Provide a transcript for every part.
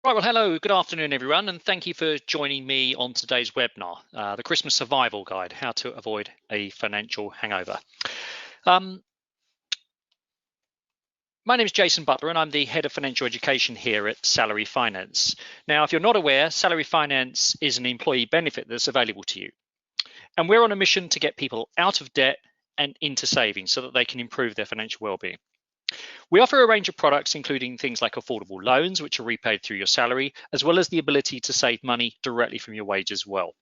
Right, well, hello, good afternoon, everyone, and thank you for joining me on today's webinar, the Christmas Survival Guide, How to Avoid a Financial Hangover. My name is Jason Butler, and I'm the Head of Financial Education here at Salary Finance. Now, if you're not aware, Salary Finance is an employee benefit that's available to you. And we're on a mission to get people out of debt and into savings so that they can improve their financial well-being. We offer a range of products, including things like affordable loans, which are repaid through your salary, as well as the ability to save money directly from your wage as well.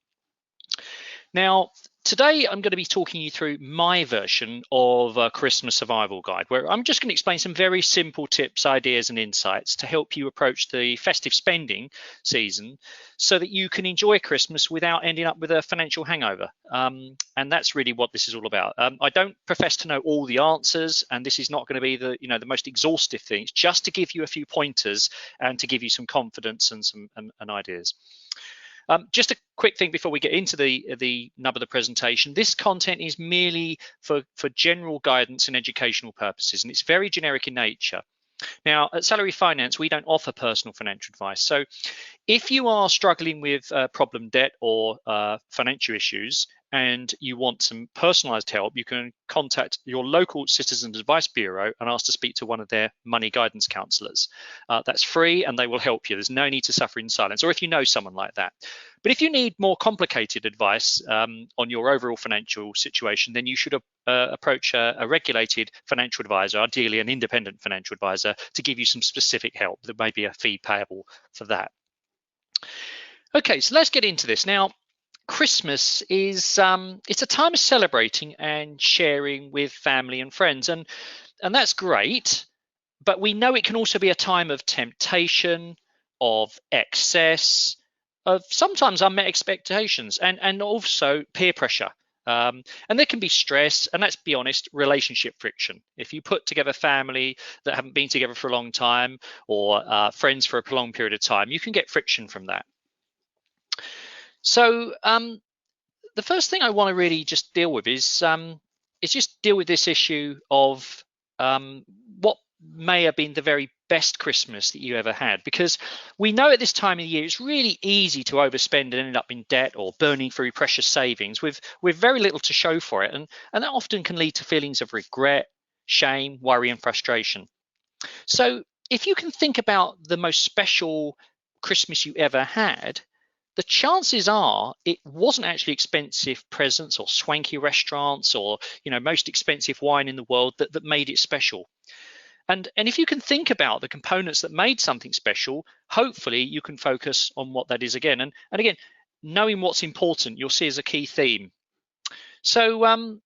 Now, today I'm going to be talking you through my version of a Christmas survival guide, where I'm just going to explain some very simple tips, ideas, and insights to help you approach the festive spending season so that you can enjoy Christmas without ending up with a financial hangover. And that's really what this is all about. I don't profess to know all the answers, and this is not going to be the most exhaustive thing. It's just to give you a few pointers and to give you some confidence and some ideas. Just a quick thing before we get into the nub of the presentation. This content is merely for general guidance and educational purposes, and it's very generic in nature. Now, at Salary Finance, we don't offer personal financial advice. So if you are struggling with problem debt or financial issues and you want some personalized help, you can contact your local Citizens Advice Bureau and ask to speak to one of their money guidance counselors. That's free and they will help you. There's no need to suffer in silence, or if you know someone like that. But if you need more complicated advice on your overall financial situation, then you should approach a regulated financial advisor, ideally an independent financial advisor, to give you some specific help. There may be a fee payable for that. Okay, so let's get into this. Now, Christmas is it's a time of celebrating and sharing with family and friends, and that's great, but we know it can also be a time of temptation, of excess, of sometimes unmet expectations, and also peer pressure. And there can be stress, and let's be honest, relationship friction. If you put together family that haven't been together for a long time, or friends for a prolonged period of time, you can get friction from that. So the first thing I want to really just deal with is just deal with this issue of what may have been the very best Christmas that you ever had, because we know at this time of the year it's really easy to overspend and end up in debt or burning through precious savings with very little to show for it, and that often can lead to feelings of regret, shame, worry, and frustration. So if you can think about the most special Christmas you ever had, the chances are it wasn't actually expensive presents or swanky restaurants or most expensive wine in the world that made it special. And if you can think about the components that made something special, hopefully you can focus on what that is again. And again, knowing what's important, you'll see as a key theme. So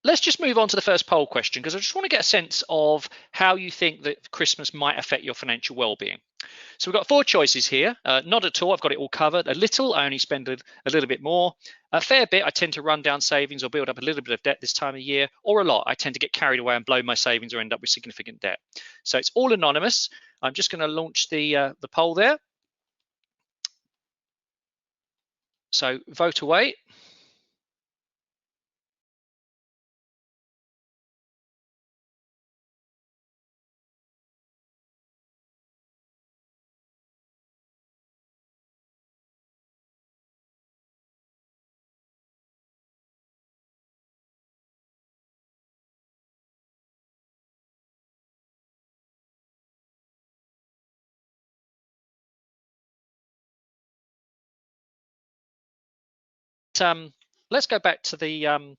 let's just move on to the first poll question, because I just want to get a sense of how you think that Christmas might affect your financial well-being. So we've got 4 choices here. Not at all, I've got it all covered. A little, I only spend a little bit more. A fair bit, I tend to run down savings or build up a little bit of debt this time of year. Or a lot, I tend to get carried away and blow my savings or end up with significant debt. So it's all anonymous. I'm just going to launch the poll there. So vote away. Let's go back to the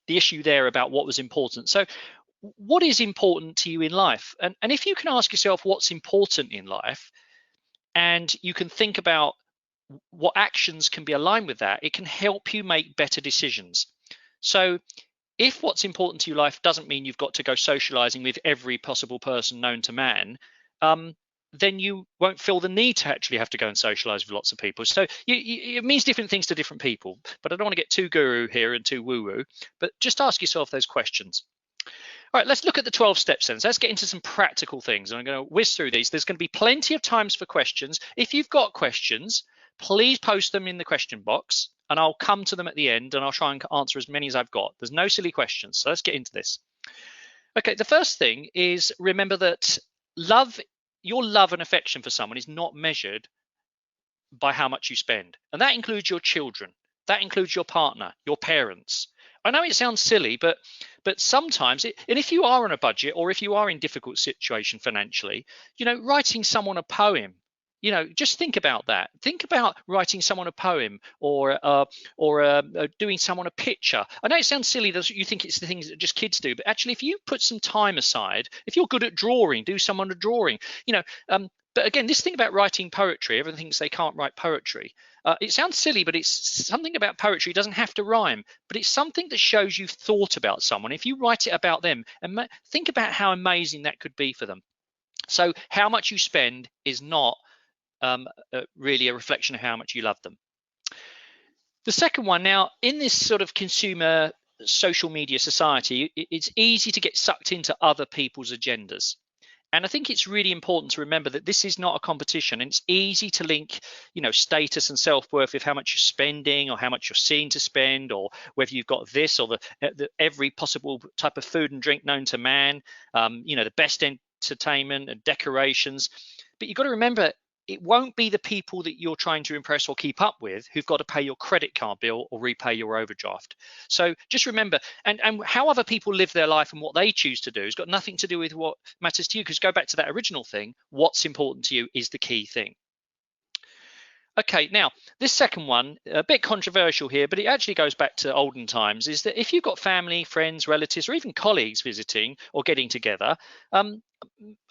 issue there about what was important. So what is important to you in life? And if you can ask yourself what's important in life, and you can think about what actions can be aligned with that, it can help you make better decisions. So if what's important to your life doesn't mean you've got to go socializing with every possible person known to man, then you won't feel the need to actually have to go and socialize with lots of people. So it means different things to different people, but I don't want to get too guru here and too woo-woo, but just ask yourself those questions. All right, let's look at the 12 steps then. So let's get into some practical things. And I'm going to whiz through these. There's going to be plenty of times for questions. If you've got questions, please post them in the question box and I'll come to them at the end and I'll try and answer as many as I've got. There's no silly questions. So let's get into this. Okay, the first thing is remember that love your love and affection for someone is not measured by how much you spend. And that includes your children. That includes your partner, your parents. I know it sounds silly, but sometimes, and if you are on a budget or if you are in difficult situation financially, writing someone a poem, just think about that. Think about writing someone a poem or doing someone a picture. I know it sounds silly that you think it's the things that just kids do, but actually, if you put some time aside, if you're good at drawing, do someone a drawing. But again, this thing about writing poetry, everyone thinks they can't write poetry. It sounds silly, but it's something about poetry. It doesn't have to rhyme, but it's something that shows you've thought about someone. If you write it about them, and think about how amazing that could be for them. So how much you spend is not really a reflection of how much you love them. The second one, now, in this sort of consumer social media society, it's easy to get sucked into other people's agendas. And I think it's really important to remember that this is not a competition, and it's easy to link, status and self-worth with how much you're spending or how much you're seen to spend, or whether you've got this or the every possible type of food and drink known to man, the best entertainment and decorations. But you've got to remember, it won't be the people that you're trying to impress or keep up with who've got to pay your credit card bill or repay your overdraft. So just remember, and how other people live their life and what they choose to do has got nothing to do with what matters to you, because go back to that original thing, what's important to you is the key thing. Okay, now this second one, a bit controversial here, but it actually goes back to olden times, is that if you've got family, friends, relatives, or even colleagues visiting or getting together,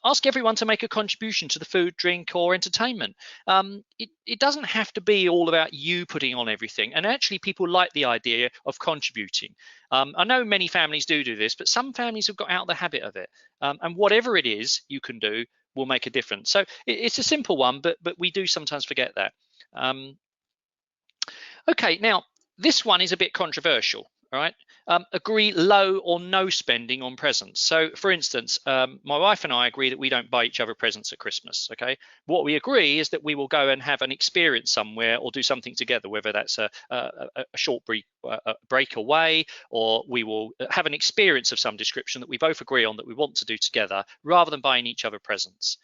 ask everyone to make a contribution to the food, drink, or entertainment. It doesn't have to be all about you putting on everything, and actually people like the idea of contributing. I know many families do this, but some families have got out of the habit of it, and whatever it is you can do will make a difference. So it's a simple one, but we do sometimes forget that. Okay, now this one is a bit controversial, right? Agree low or no spending on presents. So for instance, my wife and I agree that we don't buy each other presents at Christmas, okay? What we agree is that we will go and have an experience somewhere or do something together, whether that's a short break away, or we will have an experience of some description that we both agree on that we want to do together, rather than buying each other presents.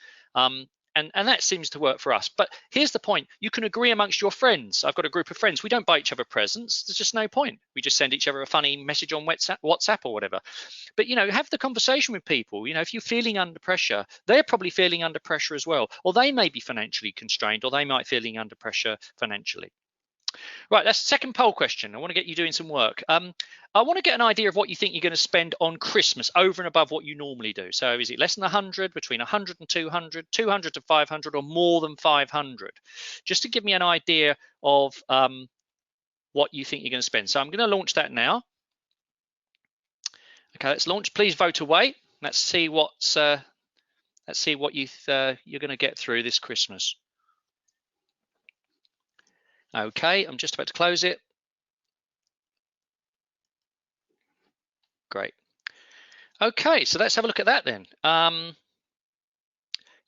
And that seems to work for us. But here's the point. You can agree amongst your friends. I've got a group of friends. We don't buy each other presents. There's just no point. We just send each other a funny message on WhatsApp or whatever. But, have the conversation with people. If you're feeling under pressure, they're probably feeling under pressure as well. Or they may be financially constrained, or they might be feeling under pressure financially. Right, that's the second poll question. I want to get you doing some work. I want to get an idea of what you think you're going to spend on Christmas over and above what you normally do. So is it less than 100, between 100 and 200, 200 to 500, or more than 500? Just to give me an idea of what you think you're going to spend. So I'm going to launch that now. Okay, let's launch. Please vote away. Let's see what you're going to get through this Christmas. Okay, I'm just about to close it. Great. Okay, so let's have a look at that then.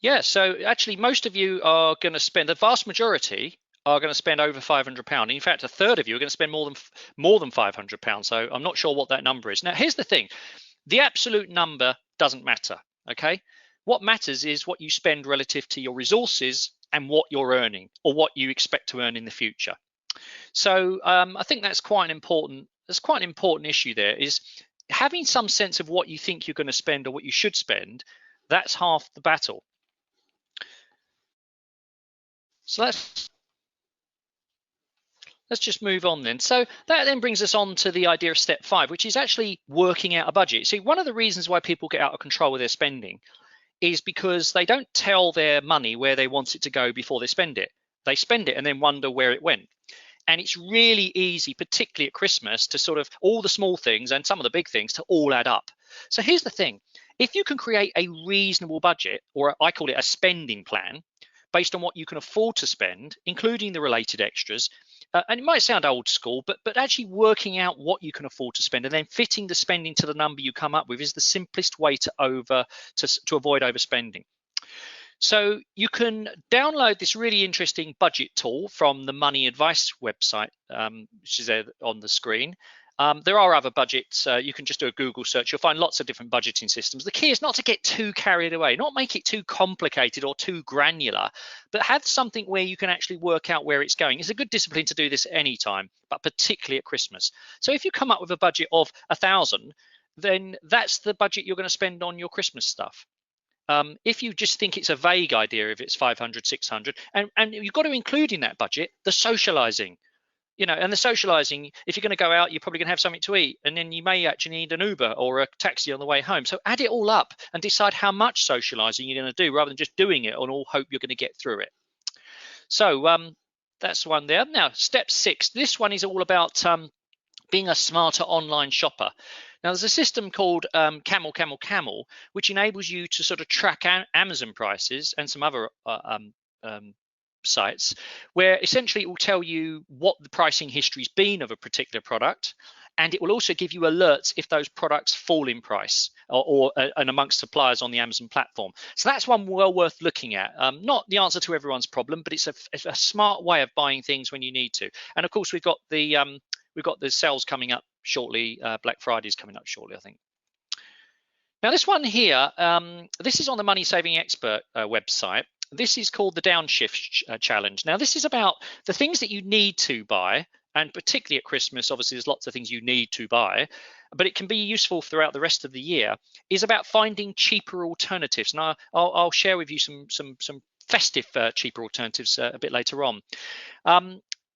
Yeah, so actually most of you are going to spend, the vast majority are going to spend over £500. In fact, a third of you are going to spend more than £500. So I'm not sure what that number is. Now, here's the thing. The absolute number doesn't matter, okay? What matters is what you spend relative to your resources and what you're earning, or what you expect to earn in the future. So I think that's quite an important issue there, is having some sense of what you think you're going to spend or what you should spend. That's half the battle. So let's just move on then. So that then brings us on to the idea of step 5, which is actually working out a budget. See, one of the reasons why people get out of control with their spending is because they don't tell their money where they want it to go before they spend it. They spend it and then wonder where it went. And it's really easy, particularly at Christmas, to sort of all the small things and some of the big things to all add up. So here's the thing. If you can create a reasonable budget, or I call it a spending plan, based on what you can afford to spend, including the related extras, and it might sound old school, but actually working out what you can afford to spend and then fitting the spending to the number you come up with is the simplest way to avoid overspending. So you can download this really interesting budget tool from the Money Advice website, which is there on the screen. There are other budgets. You can just do a Google search. You'll find lots of different budgeting systems. The key is not to get too carried away, not make it too complicated or too granular, but have something where you can actually work out where it's going. It's a good discipline to do this at any time, but particularly at Christmas. So if you come up with a budget of 1,000, then that's the budget you're going to spend on your Christmas stuff. If you just think it's a vague idea, if it's 500, 600, and you've got to include in that budget the socializing. And the socializing, if you're going to go out, you're probably going to have something to eat, and then you may actually need an Uber or a taxi on the way home. So add it all up and decide how much socializing you're going to do, rather than just doing it and all hope you're going to get through it. So that's one there. Now, step 6, this one is all about being a smarter online shopper. Now, there's a system called Camel, which enables you to sort of track Amazon prices and some other sites, where essentially it will tell you what the pricing history's been of a particular product, and it will also give you alerts if those products fall in price or and amongst suppliers on the Amazon platform. So that's one well worth looking at. Not the answer to everyone's problem, but it's a smart way of buying things when you need to. And of course, we've got the sales coming up shortly. Black Friday's coming up shortly, I think. Now, this one here, this is on the Money Saving Expert website. This is called the Downshift Challenge. Now, this is about the things that you need to buy, and particularly at Christmas, obviously there's lots of things you need to buy, but it can be useful throughout the rest of the year, is about finding cheaper alternatives. Now, I'll share with you some festive cheaper alternatives a bit later on.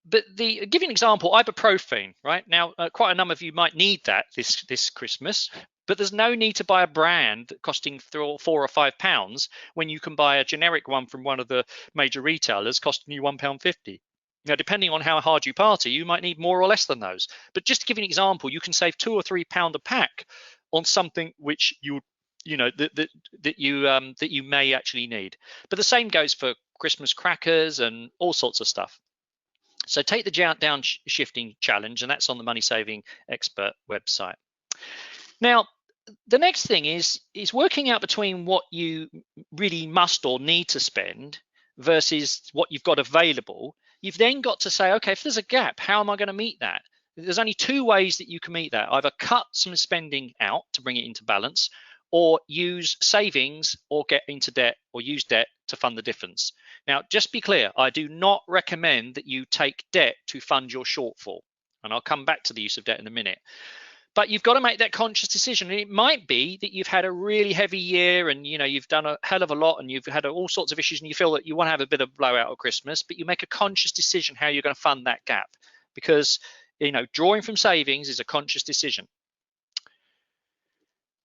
But give you an example, ibuprofen, right? Now, quite a number of you might need that this Christmas, but there's no need to buy a brand costing £4 or £5 when you can buy a generic one from one of the major retailers costing you £1.50. Now, depending on how hard you party, you might need more or less than those. But just to give you an example, you can save £2 or £3 a pack on something which you may actually need. But the same goes for Christmas crackers and all sorts of stuff. So take the Downshifting Challenge, and that's on the Money Saving Expert website. Now, the next thing is working out between what you really must or need to spend versus what you've got available. You've then got to say, okay, if there's a gap, how am I going to meet that? There's only 2 ways that you can meet that. Either cut some spending out to bring it into balance, or use savings or get into debt or use debt to fund the difference. Now, just be clear, I do not recommend that you take debt to fund your shortfall. And I'll come back to the use of debt in a minute. But you've got to make that conscious decision. And it might be that you've had a really heavy year and you've done a hell of a lot and you've had all sorts of issues and you feel that you want to have a bit of blowout at Christmas, but you make a conscious decision how you're going to fund that gap, because drawing from savings is a conscious decision.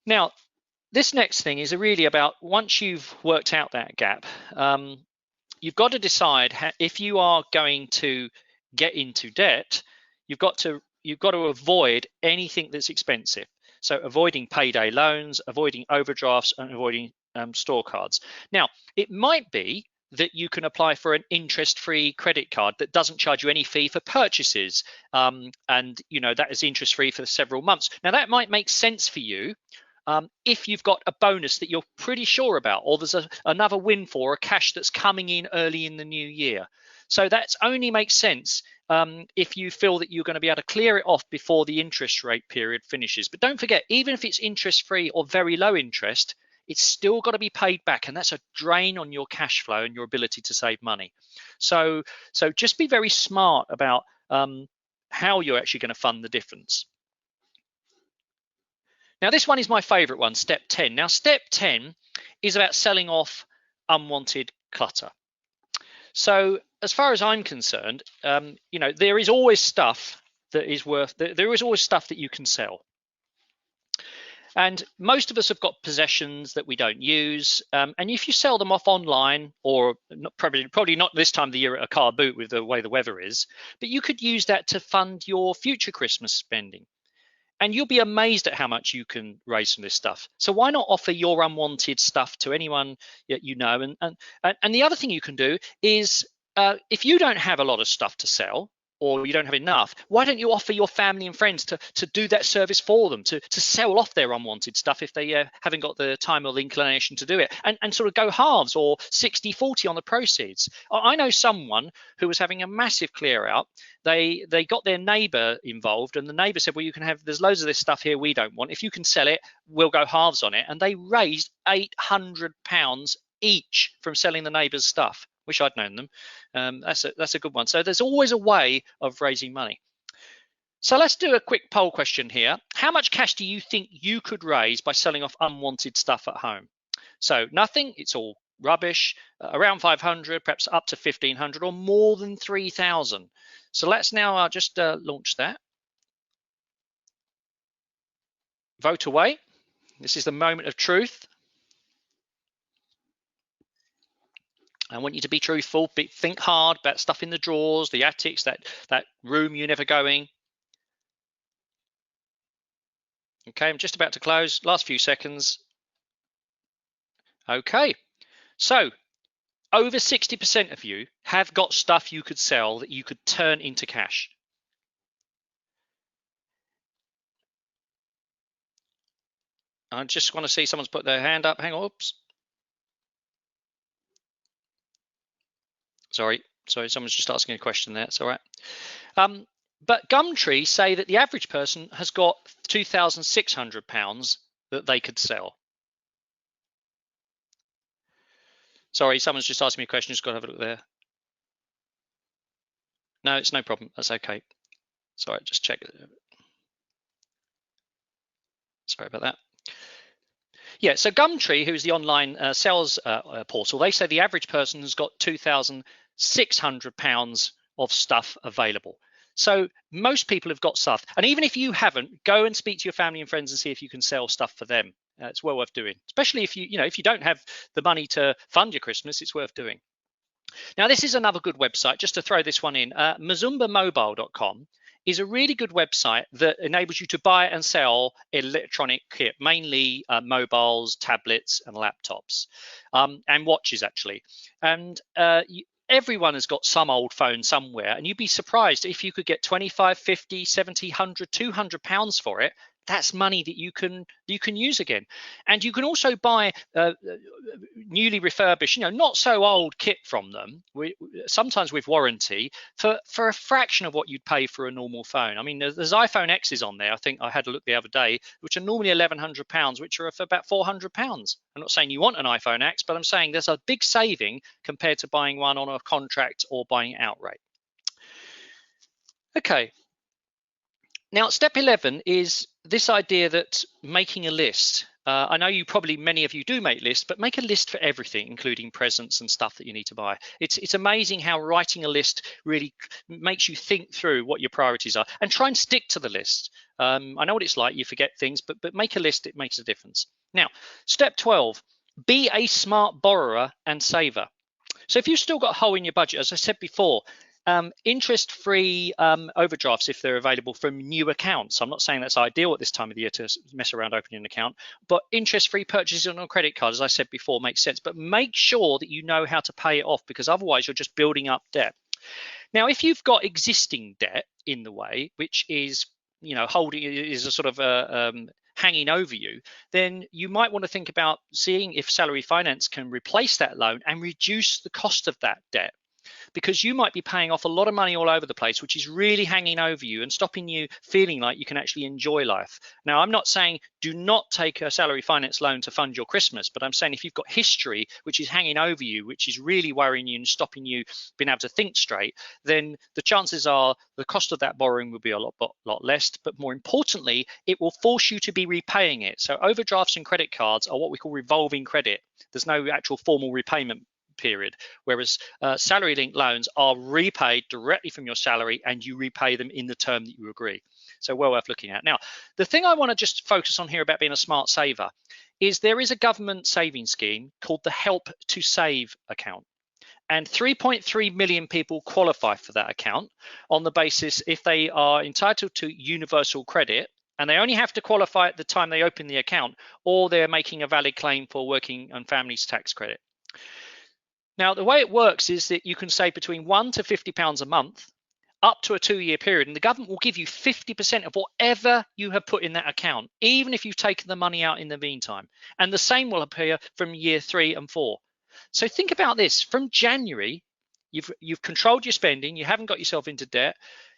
Now, this next thing is really about, once you've worked out that gap, you've got to decide if you are going to get into debt, you've got to avoid anything that's expensive. So avoiding payday loans, avoiding overdrafts, and avoiding store cards. Now, it might be that you can apply for an interest-free credit card that doesn't charge you any fee for purchases, and that is interest-free for several months. Now, that might make sense for you if you've got a bonus that you're pretty sure about, or there's another windfall or cash that's coming in early in the new year. So that only makes sense if you feel that you're going to be able to clear it off before the interest rate period finishes. But don't forget, even if it's interest-free or very low interest, it's still got to be paid back, and that's a drain on your cash flow and your ability to save money. So just be very smart about how you're actually going to fund the difference. Now, this one is my favorite one, step 10. Now, step 10 is about selling off unwanted clutter. So as far as I'm concerned, there is always stuff that is there is always stuff that you can sell. And most of us have got possessions that we don't use. And if you sell them off online, or probably not this time of the year at a car boot with the way the weather is, but you could use that to fund your future Christmas spending. And you'll be amazed at how much you can raise from this stuff. So why not offer your unwanted stuff to anyone that you know? And the other thing you can do is, if you don't have a lot of stuff to sell, or you don't have enough, why don't you offer your family and friends to do that service for them, to sell off their unwanted stuff if they haven't got the time or the inclination to do it, and sort of go halves or 60-40 on the proceeds. I know someone who was having a massive clear out. They got their neighbour involved, and the neighbour said, well, you can have, there's loads of this stuff here we don't want. If you can sell it, we'll go halves on it. And they raised £800 each from selling the neighbour's stuff. Wish I'd known them. That's a good one. So there's always a way of raising money. So let's do a quick poll question here. How much cash do you think you could raise by selling off unwanted stuff at home? So nothing, it's all rubbish, around 500, perhaps up to 1,500, or more than 3,000. So let's now just launch that. Vote away. This is the moment of truth. I want you to be truthful, think hard about stuff in the drawers, the attics, that room you're never going. Okay, I'm just about to close. Last few seconds. Okay, so over 60% of you have got stuff you could sell that you could turn into cash. I just want to see someone's put their hand up. Hang on, oops. Sorry, someone's just asking a question there. It's all right. But Gumtree say that the average person has got £2,600 that they could sell. Sorry, someone's just asking me a question. Just got to have a look there. No, it's no problem. That's okay. Sorry, just check it. Sorry about that. Yeah, so Gumtree, who's the online sales portal, they say the average person has got £2,600 of stuff available. So most people have got stuff. And even if you haven't, go and speak to your family and friends and see if you can sell stuff for them. It's well worth doing, especially if if you don't have the money to fund your Christmas, it's worth doing. Now, this is another good website, just to throw this one in. MazumbaMobile.com is a really good website that enables you to buy and sell electronic kit, mainly mobiles, tablets, and laptops, and watches, actually. And everyone has got some old phone somewhere, and you'd be surprised if you could get 25, 50, 70, 100, 200 pounds for it. That's money that you can use again. And you can also buy newly refurbished, not so old kit from them, sometimes with warranty, for a fraction of what you'd pay for a normal phone. I mean, there's iPhone X's on there. I think I had a look the other day, which are normally £1,100, which are for about £400. I'm not saying you want an iPhone X, but I'm saying there's a big saving compared to buying one on a contract or buying it outright. Okay. Now, step 11 is this idea that making a list. I know many of you do make lists, but make a list for everything, including presents and stuff that you need to buy. It's amazing how writing a list really makes you think through what your priorities are, and try and stick to the list. I know what it's like, you forget things, but make a list, it makes a difference. Now, step 12, be a smart borrower and saver. So if you've still got a hole in your budget, as I said before, interest-free overdrafts, if they're available from new accounts. I'm not saying that's ideal at this time of the year to mess around opening an account, but interest-free purchases on a credit card, as I said before, makes sense. But make sure that you know how to pay it off, because otherwise you're just building up debt. Now, if you've got existing debt in the way, which is, is a sort of hanging over you, then you might want to think about seeing if Salary Finance can replace that loan and reduce the cost of that debt. Because you might be paying off a lot of money all over the place, which is really hanging over you and stopping you feeling like you can actually enjoy life. Now, I'm not saying do not take a Salary Finance loan to fund your Christmas, but I'm saying if you've got history which is hanging over you, which is really worrying you and stopping you being able to think straight, then the chances are the cost of that borrowing will be a lot less. But more importantly, it will force you to be repaying it. So overdrafts and credit cards are what we call revolving credit. There's no actual formal repayment period, whereas salary linked loans are repaid directly from your salary, and you repay them in the term that you agree. So well worth looking at. Now, the thing I want to just focus on here about being a smart saver is there is a government savings scheme called the Help to Save account, and 3.3 million people qualify for that account on the basis if they are entitled to universal credit, and they only have to qualify at the time they open the account, or they're making a valid claim for working and families tax credit. Now, the way it works is that you can save between £1 to £50 a month up to a 2-year period, and the government will give you 50% of whatever you have put in that account, even if you've taken the money out in the meantime. And the same will appear from year 3 and 4. So think about this. From January, you've controlled your spending, you haven't got yourself into debt,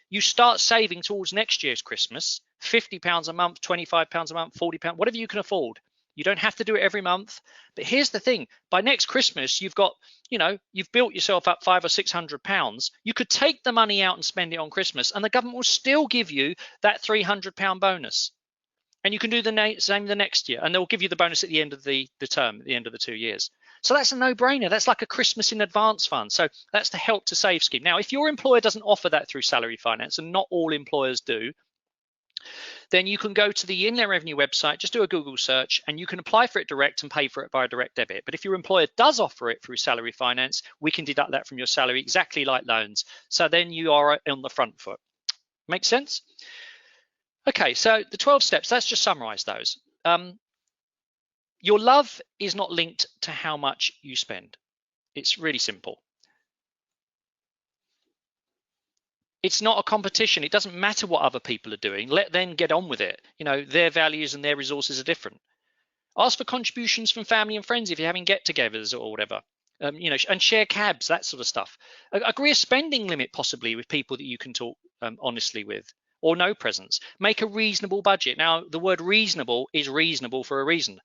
you start saving towards next year's Christmas, £50 a month, £25 a month, £40, whatever you can afford. You don't have to do it every month. But here's the thing, by next Christmas, you've got, you've built yourself up £500 or £600. You could take the money out and spend it on Christmas, and the government will still give you that £300 bonus. And you can do the same the next year, and they'll give you the bonus at the end of the term, at the end of the 2 years. So that's a no-brainer. That's like a Christmas in advance fund. So that's the Help to Save scheme. Now, if your employer doesn't offer that through Salary Finance, and not all employers do, then you can go to the Inland Revenue website, just do a Google search, and you can apply for it direct and pay for it by direct debit. But if your employer does offer it through Salary Finance, we can deduct that from your salary, exactly like loans. So then you are on the front foot. Make sense? Okay, so the 12 steps, let's just summarize those. Your love is not linked to how much you spend. It's really simple. It's not a competition. It doesn't matter what other people are doing. Let them get on with it. Their values and their resources are different. Ask for contributions from family and friends if you're having get-togethers or whatever. And share cabs, that sort of stuff. Agree a spending limit possibly with people that you can talk honestly with, or no presents. Make a reasonable budget. Now, the word reasonable is reasonable for a reason.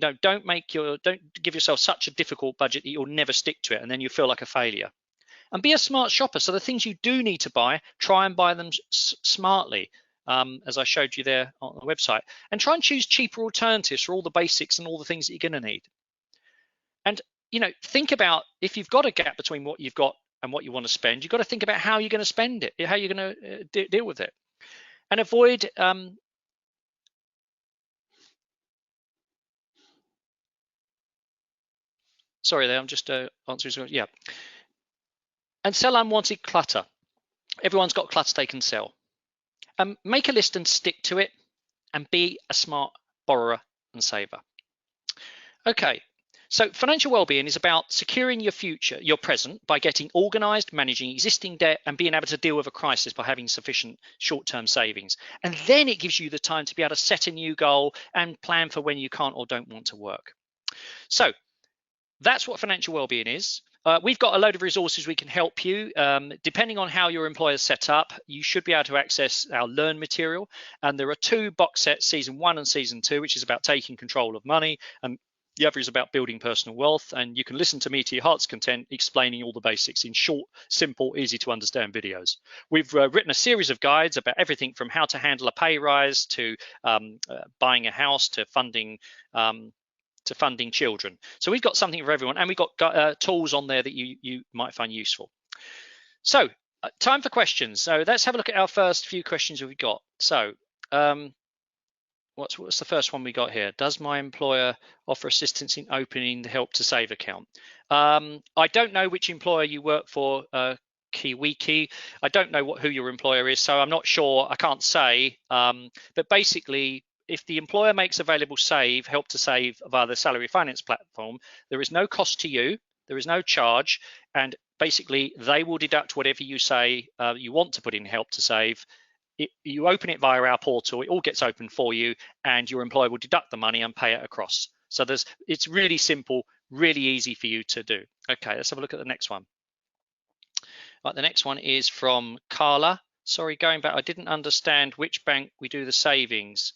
Don't give yourself such a difficult budget that you'll never stick to it, and then you feel like a failure. And be a smart shopper. So the things you do need to buy, try and buy them smartly, as I showed you there on the website. And try and choose cheaper alternatives for all the basics and all the things that you're going to need. And, think about, if you've got a gap between what you've got and what you want to spend, you've got to think about how you're going to spend it, how you're going to deal with it. And avoid... sorry there, I'm just answering. Yeah. And sell unwanted clutter. Everyone's got clutter they can sell. Make a list and stick to it, and be a smart borrower and saver. Okay, so financial well-being is about securing your future, your present, by getting organized, managing existing debt, and being able to deal with a crisis by having sufficient short-term savings. And then it gives you the time to be able to set a new goal and plan for when you can't or don't want to work. So that's what financial well-being is. We've got a load of resources we can help you. Depending on how your employer is set up, you should be able to access our Learn material. And there are 2 box sets, Season 1 and Season 2, which is about taking control of money. And the other is about building personal wealth. And you can listen to me to your heart's content, explaining all the basics in short, simple, easy to understand videos. We've written a series of guides about everything from how to handle a pay rise to buying a house to funding children. So we've got something for everyone, and we've got tools on there that you might find useful. So time for questions. So let's have a look at our first few questions we've got. So what's the first one we got here? Does my employer offer assistance in opening the Help to Save account? I don't know which employer you work for, Kiwiki. I don't know who your employer is, so I'm not sure. I can't say. But basically, if the employer makes available Help to Save via the Salary Finance platform, there is no cost to you, there is no charge, and basically they will deduct whatever you say you want to put in Help to Save. You open it via our portal, it all gets opened for you, and your employer will deduct the money and pay it across. So it's really simple, really easy for you to do. Okay, let's have a look at the next one. Right, the next one is from Carla. Sorry, going back, I didn't understand which bank we do the savings.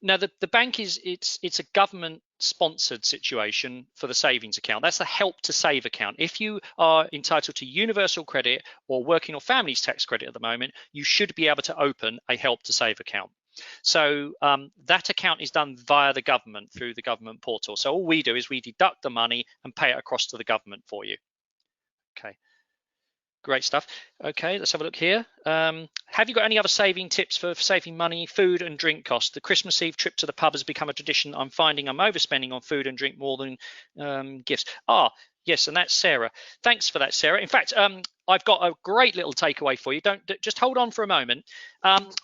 Now the bank it's a government sponsored situation for the savings account. That's the Help to Save account. If you are entitled to universal credit or working or families tax credit at the moment, you should be able to open a Help to Save account. So that account is done via the government through the government portal. So all we do is we deduct the money and pay it across to the government for you. Okay. Great stuff. Okay, let's have a look here. Have you got any other saving tips for saving money, food and drink costs? The Christmas Eve trip to the pub has become a tradition. I'm finding I'm overspending on food and drink more than gifts. Yes, and that's Sarah. Thanks for that, Sarah. In fact, I've got a great little takeaway for you. Just hold on for a moment.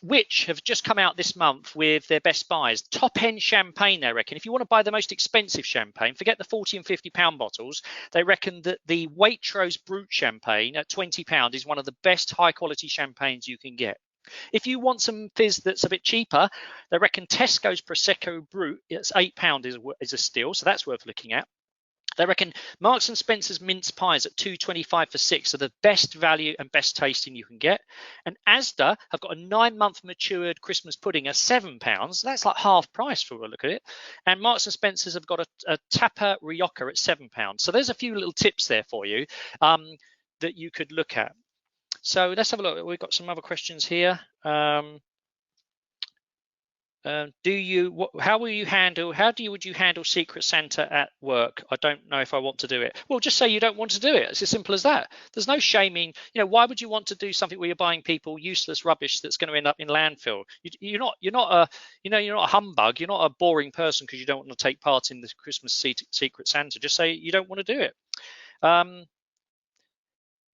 Which have just come out this month with their best buys. Top end champagne, they reckon. If you want to buy the most expensive champagne, forget the 40 and 50 pound bottles. They reckon that the Waitrose Brut champagne at 20 pound is one of the best high quality champagnes you can get. If you want some fizz that's a bit cheaper, they reckon Tesco's Prosecco Brut, it's £8 is a steal, so that's worth looking at. They reckon Marks and Spencer's mince pies at $2.25 for 6 are the best value and best tasting you can get. And Asda have got a 9-month matured Christmas pudding at £7. That's like half price for a look at it. And Marks and Spencer's have got a Tapa Rioja at £7. So there's a few little tips there for you that you could look at. So let's have a look. We've got some other questions here. How would you handle Secret Santa at work? I don't know if I want to do it. Well, just say you don't want to do it. It's as simple as that. There's no shaming. Why would you want to do something where you're buying people useless rubbish that's going to end up in landfill? You're not a humbug. You're not a boring person because you don't want to take part in the Christmas Secret Santa. Just say you don't want to do it.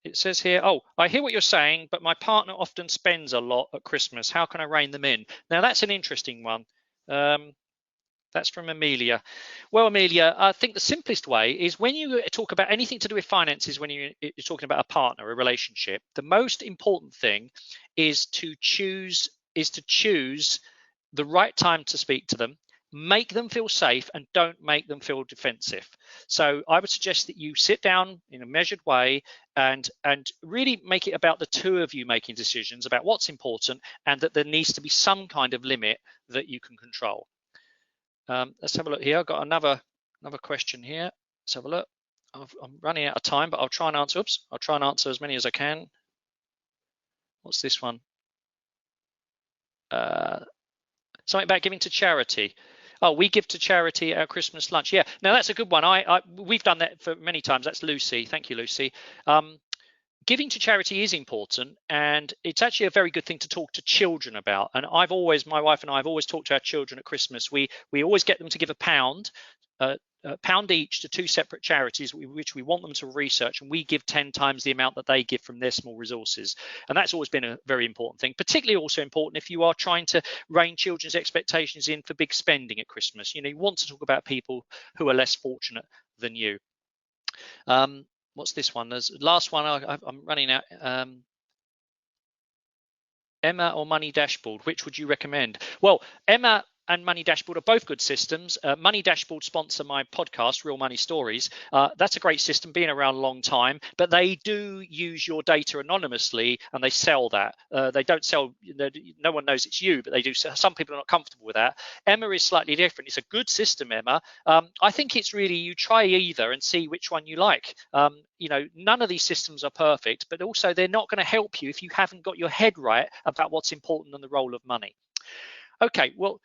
It says here, I hear what you're saying, but my partner often spends a lot at Christmas. How can I rein them in? Now, that's an interesting one. That's from Amelia. Well, Amelia, I think the simplest way is when you talk about anything to do with finances, when you're talking about a partner, a relationship, the most important thing is to choose the right time to speak to them. Make them feel safe and don't make them feel defensive. So I would suggest that you sit down in a measured way and really make it about the two of you making decisions about what's important, and that there needs to be some kind of limit that you can control. Let's have a look here. I've got another question here. Let's have a look. I'm running out of time, but I'll try and answer. I'll try and answer as many as I can. What's this one? Something about giving to charity. Oh, we give to charity at our Christmas lunch. Yeah, now that's a good one. We've done that for many times. That's Lucy. Thank you, Lucy. Giving to charity is important, and it's actually a very good thing to talk to children about. And my wife and I have always talked to our children at Christmas. We always get them to give a pound each to 2 separate charities which we want them to research, and we give 10 times the amount that they give from their small resources. And that's always been a very important thing, particularly also important if you are trying to rein children's expectations in for big spending at Christmas. You want to talk about people who are less fortunate than you. What's this one? There's the last one. I'm running out. Emma or Money Dashboard, which would you recommend? Well, Emma and Money Dashboard are both good systems. Money Dashboard sponsor my podcast, Real Money Stories. That's a great system, been around a long time, but they do use your data anonymously, and they sell that. They don't sell, no one knows it's you, but they do. Some people are not comfortable with that. Emma is slightly different. It's a good system, Emma. I think it's really, you try either and see which one you like. None of these systems are perfect, but also they're not going to help you if you haven't got your head right about what's important and the role of money. Okay, well,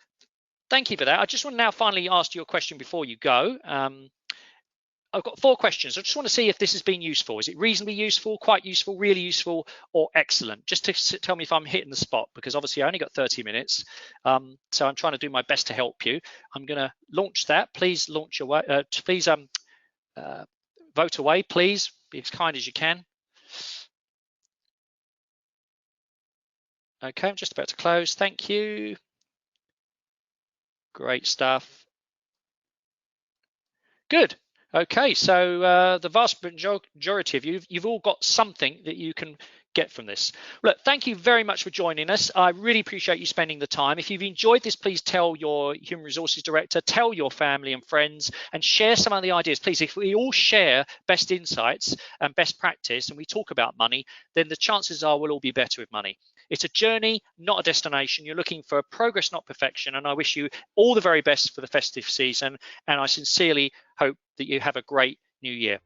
thank you for that. I just want to now finally ask you a question before you go. I've got 4 questions. I just want to see if this has been useful. Is it reasonably useful, quite useful, really useful, or excellent? Just to tell me if I'm hitting the spot, because obviously I only got 30 minutes. So I'm trying to do my best to help you. I'm going to launch that. Please launch away. Please vote away. Please be as kind as you can. Okay, I'm just about to close. Thank you. Great stuff. Good. Okay, so the vast majority of you've all got something that you can get from this. Look, thank you very much for joining us. I really appreciate you spending the time. If you've enjoyed this, please tell your human resources director, tell your family and friends, and share some of the ideas. Please, if we all share best insights and best practice, and we talk about money, then the chances are we'll all be better with money. It's a journey, not a destination. You're looking for progress, not perfection. And I wish you all the very best for the festive season. And I sincerely hope that you have a great new year.